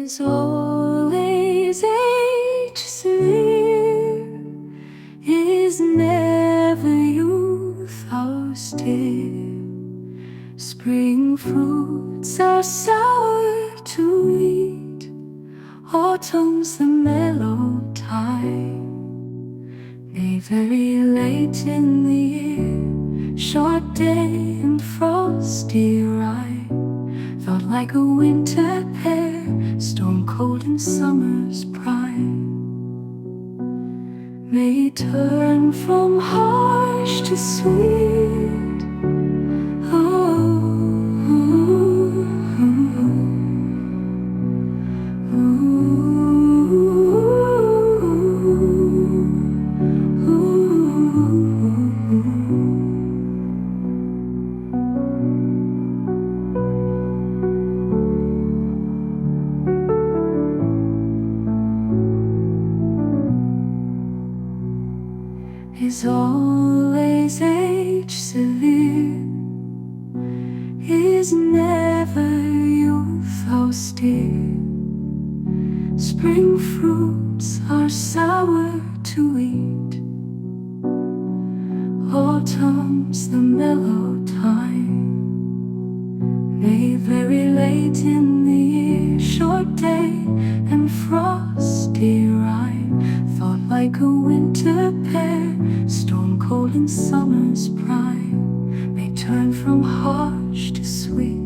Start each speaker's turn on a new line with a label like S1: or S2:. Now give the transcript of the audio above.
S1: is always age severe, is never youth austere. Spring fruits are sour to eat, autumn's the mellow time. Nay, very late in the year, short day and frosty rime, felt like a winter pear, storm cold in summer's prime. May turn from harsh to sweet. Oh, is always age severe, is never youth austere. Spring fruits are sour to eat, autumn's the mellow time. Nay, very late in the year, short day and frosty rime, thought like a winter pear, storm cold in summer's prime. May turn from harsh to sweet.